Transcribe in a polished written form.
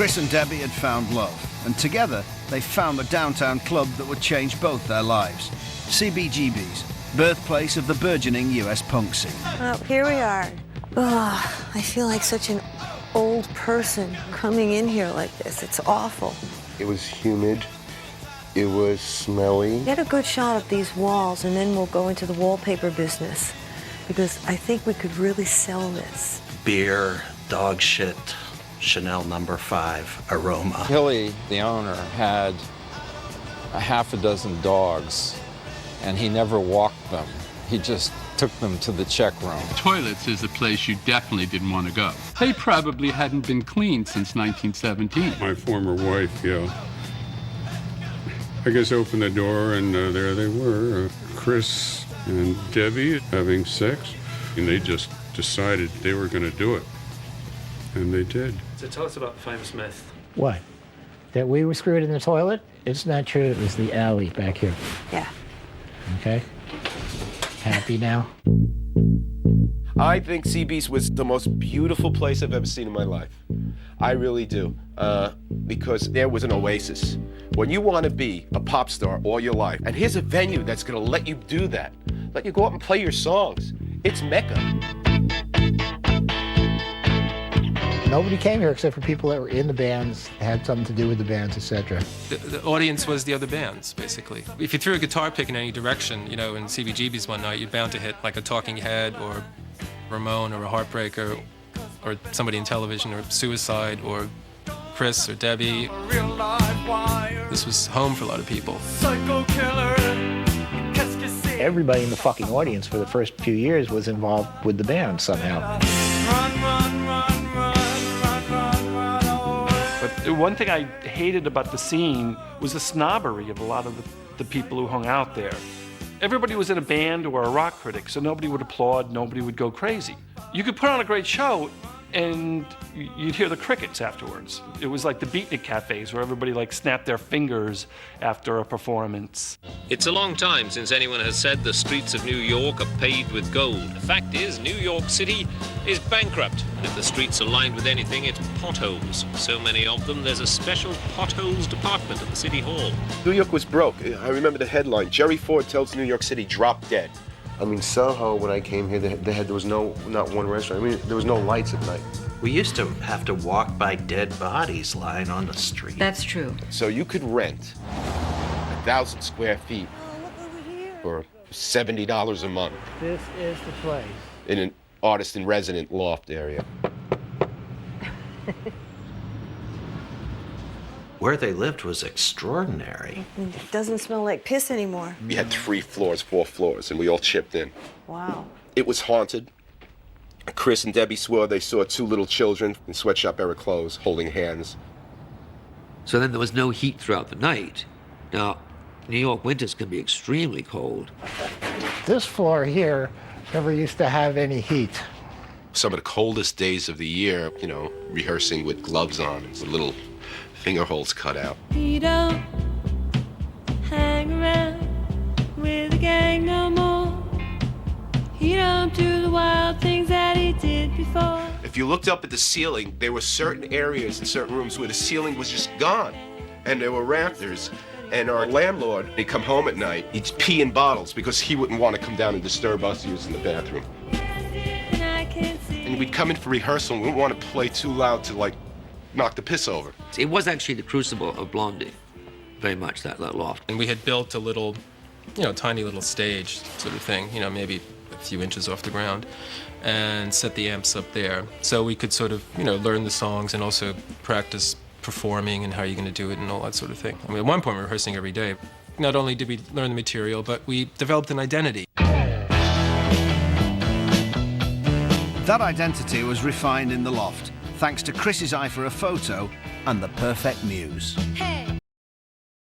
Chris and Debbie had found love, and together they found the downtown club that would change both their lives. CBGB's, birthplace of the burgeoning US punk scene. Oh, here we are. Oh, I feel like such an old person coming in here like this. It's awful. It was humid. It was smelly. Get a good shot of these walls, and then we'll go into the wallpaper business, because I think we could really sell this. Beer, dog shit, Chanel No. 5 aroma. Hilly, the owner, had a half a dozen dogs, and he never walked them. He just took them to the check room. Toilets is a place you definitely didn't want to go. They probably hadn't been cleaned since 1917. My former wife, yeah. I guess opened the door, and there they were, Chris and Debbie having sex. And they just decided they were going to do it. And they did. So tell us about the famous myth. What? That we were screwed in the toilet? It's not true. It was the alley back here. Yeah. Okay? Happy now? I think CB's was the most beautiful place I've ever seen in my life. I really do. Because there was an oasis. When you want to be a pop star all your life, and here's a venue that's going to let you do that, let you go out and play your songs. It's Mecca. Nobody came here except for people that were in the bands, had something to do with the bands, etc. The audience was the other bands, basically. If you threw a guitar pick in any direction, you know, in CBGB's one night, you're bound to hit like a Talking Head or Ramone or a Heartbreaker or somebody in Television or Suicide or Chris or Debbie. This was home for a lot of people. Everybody in the fucking audience for the first few years was involved with the band somehow. But one thing I hated about the scene was the snobbery of a lot of the people who hung out there. Everybody was in a band or a rock critic, so nobody would applaud, nobody would go crazy. You could put on a great show, and you'd hear the crickets afterwards. It was like the beatnik cafes where everybody like snapped their fingers after a performance. It's a long time since anyone has said the streets of New York are paved with gold. The fact is, New York City is bankrupt. And if the streets are lined with anything, it's potholes. So many of them, there's a special potholes department at the City Hall. New York was broke. I remember the headline, Jerry Ford tells New York City, drop dead. I mean, Soho, when I came here, there was not one restaurant. I mean, there was no lights at night. We used to have to walk by dead bodies lying on the street. That's true. So you could rent 1,000 square feet for $70 a month. This is the place. In an artist-in-resident loft area. Where they lived was extraordinary. It doesn't smell like piss anymore. We had 3 floors, 4 floors, and we all chipped in. Wow. It was haunted. Chris and Debbie swore they saw 2 little children in sweatshop-era clothes holding hands. So then there was no heat throughout the night. Now, New York winters can be extremely cold. This floor here never used to have any heat. Some of the coldest days of the year, you know, rehearsing with gloves on, with little finger holes cut out. He don't hang around with the gang no more. He don't do the wild things that he did before. If you looked up at the ceiling, there were certain areas in certain rooms where the ceiling was just gone. And there were rafters. And our landlord, he'd come home at night, he'd pee in bottles because he wouldn't want to come down and disturb us using the bathroom. And we'd come in for rehearsal and we wouldn't want to play too loud to, like, knock the piss over. It was actually the crucible of Blondie, very much, that loft. And we had built a little, you know, tiny little stage sort of thing, you know, maybe a few inches off the ground, and set the amps up there. So we could sort of, you know, learn the songs and also practice performing and how you're going to do it and all that sort of thing. I mean, at one point we were rehearsing every day. Not only did we learn the material, but we developed an identity. That identity was refined in the loft, thanks to Chris's eye for a photo and the perfect muse. Hey,